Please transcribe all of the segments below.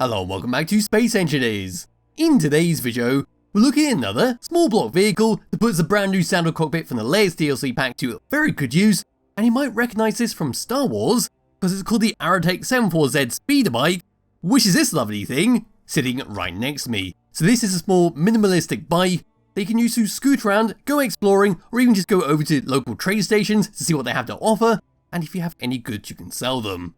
Hello and welcome back to Space Engineers. In today's video, we're looking at another small block vehicle that puts the brand new standard cockpit from the latest DLC pack to very good use, and you might recognise this from Star Wars because it's called the Aratech 74Z speeder bike, which is this lovely thing sitting right next to me. So this is a small minimalistic bike that you can use to scoot around, go exploring, or even just go over to local train stations to see what they have to offer, and if you have any goods you can sell them.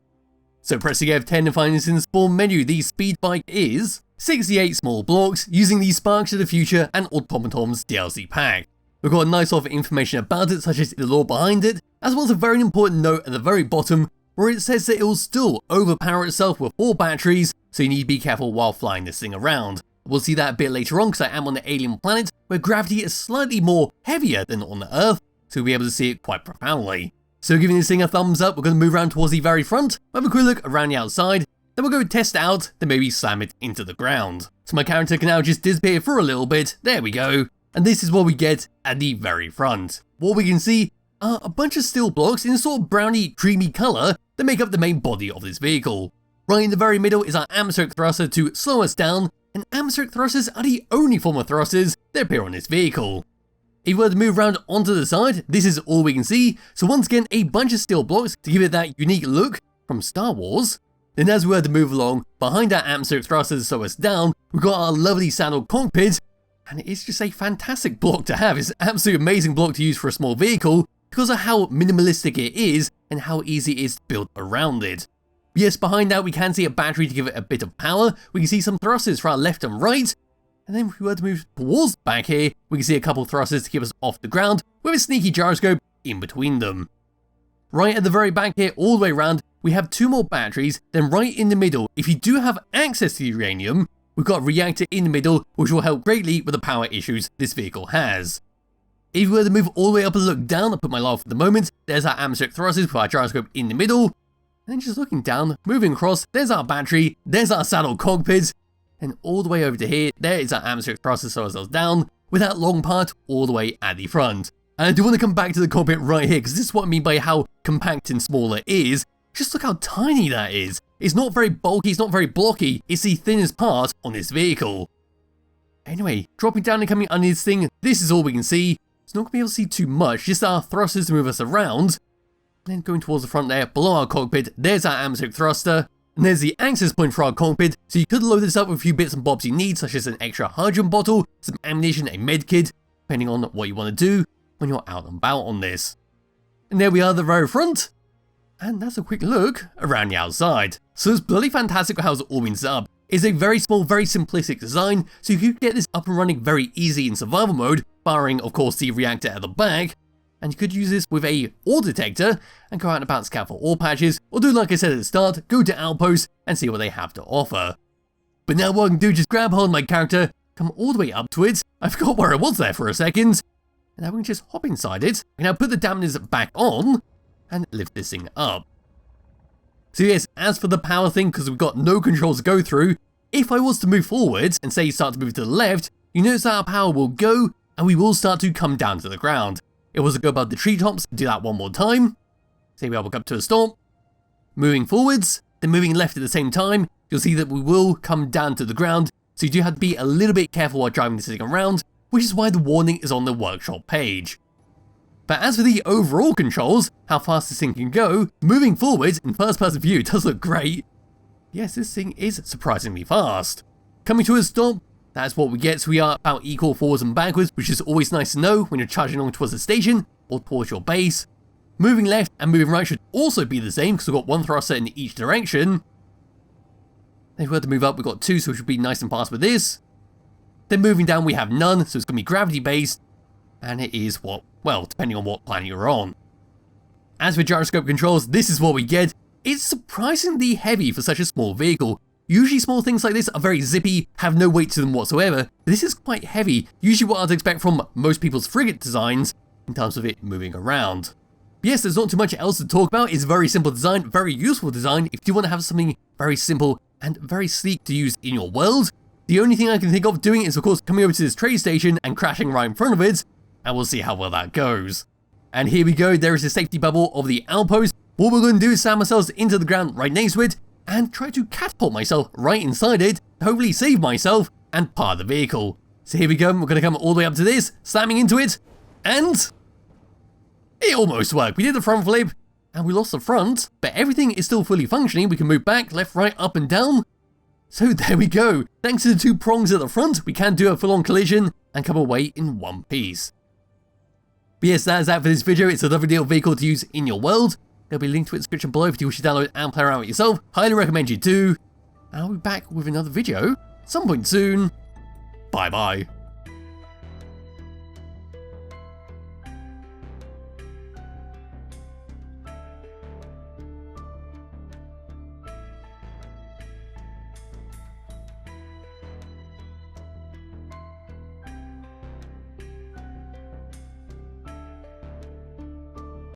So pressing F10 to find this in the spawn menu, the speed bike is 68 small blocks using the Sparks of the Future and Automatons DLC pack. We've got a nice lot of information about it, such as the lore behind it, as well as a very important note at the very bottom where it says that it will still overpower itself with 4 batteries, so you need to be careful while flying this thing around. We'll see that a bit later on because I am on an alien planet where gravity is slightly more heavier than on the Earth, so we'll be able to see it quite profoundly. So giving this thing a thumbs up, we're going to move around towards the very front, have a quick look around the outside, then we'll go test it out, then maybe slam it into the ground. So my character can now just disappear for a little bit, there we go, and this is what we get at the very front. What we can see are a bunch of steel blocks in a sort of browny, creamy colour that make up the main body of this vehicle. Right in the very middle is our atmospheric thruster to slow us down, and atmospheric thrusters are the only form of thrusters that appear on this vehicle. If we were to move around onto the side, this is all we can see, so once again a bunch of steel blocks to give it that unique look from Star Wars. Then as we were to move along, behind our atmospheric thrusters to slow us down, we've got our lovely saddle cockpit, and it's just a fantastic block to have. It's an absolutely amazing block to use for a small vehicle because of how minimalistic it is and how easy it is to build around it. Yes, behind that we can see a battery to give it a bit of power, we can see some thrusters for our left and right, and then if we were to move towards the back here, we can see a couple thrusters to keep us off the ground with a sneaky gyroscope in between them. Right at the very back here, all the way around, we have 2 more batteries, then right in the middle, if you do have access to uranium, we've got a reactor in the middle which will help greatly with the power issues this vehicle has. If we were to move all the way up and look down, I'll put my light off for the moment, there's our atmospheric thrusters with our gyroscope in the middle, and then just looking down, moving across, there's our battery, there's our saddle cockpit, and all the way over to here, there is our atmospheric thruster slows us down, with that long part all the way at the front. And I do want to come back to the cockpit right here, because this is what I mean by how compact and small it is. Just look how tiny that is. It's not very bulky, it's not very blocky, it's the thinnest part on this vehicle. Anyway, dropping down and coming under this thing, this is all we can see. It's not going to be able to see too much, just our thrusters to move us around. And then going towards the front there, below our cockpit, there's our atmospheric thruster. And there's the access point for our cockpit, so you could load this up with a few bits and bobs you need, such as an extra hydrogen bottle, some ammunition, a med kit, depending on what you want to do when you're out and about on this. And there we are at the very front, and that's a quick look around the outside. So it's bloody fantastic how it's all been set up. It's a very small, very simplistic design, so you could get this up and running very easy in survival mode, barring of course the reactor at the back. And you could use this with a ore detector and go out and about scout for ore patches, or do like I said at the start, go to outposts and see what they have to offer. But now what I can do is just grab hold of my character, come all the way up to it, I forgot where I was there for a second, and now we can just hop inside it, and now put the dampers back on, and lift this thing up. So yes, as for the power thing, because we've got no controls to go through, if I was to move forwards and say start to move to the left, you notice that our power will go, and we will start to come down to the ground. It was to go above the treetops, do that one more time. Say we will come to a stop. Moving forwards, then moving left at the same time, you'll see that we will come down to the ground, so you do have to be a little bit careful while driving this thing around, which is why the warning is on the workshop page. But as for the overall controls, how fast this thing can go, moving forwards in first person view does look great. Yes, this thing is surprisingly fast. Coming to a stop, that's what we get, so we are about equal forwards and backwards, which is always nice to know when you're charging along towards the station or towards your base. Moving left and moving right should also be the same because we've got 1 thruster in each direction. Then if we were to move up, we've got 2, so we should be nice and fast with this. Then moving down, we have none, so it's going to be gravity based, and it is what, well, depending on what planet you're on. As for gyroscope controls, this is what we get. It's surprisingly heavy for such a small vehicle. Usually small things like this are very zippy, have no weight to them whatsoever, but this is quite heavy, usually what I'd expect from most people's frigate designs in terms of it moving around. But yes, there's not too much else to talk about, it's a very simple design, very useful design if you want to have something very simple and very sleek to use in your world. The only thing I can think of doing is of course coming over to this train station and crashing right in front of it, and we'll see how well that goes. And here we go, there is the safety bubble of the outpost. What we're going to do is slam ourselves into the ground right next to it, and try to catapult myself right inside it, hopefully save myself and part the vehicle. So here we go, we're going to come all the way up to this, slamming into it, and it almost worked. We did the front flip, and we lost the front, but everything is still fully functioning. We can move back, left, right, up and down. So there we go. Thanks to the two prongs at the front, we can do a full-on collision and come away in one piece. But yes, that is that for this video. It's a lovely little vehicle to use in your world. There'll be a link to it in the description below if you wish to download and play around with it yourself. Highly recommend you do. And I'll be back with another video some point soon. Bye bye.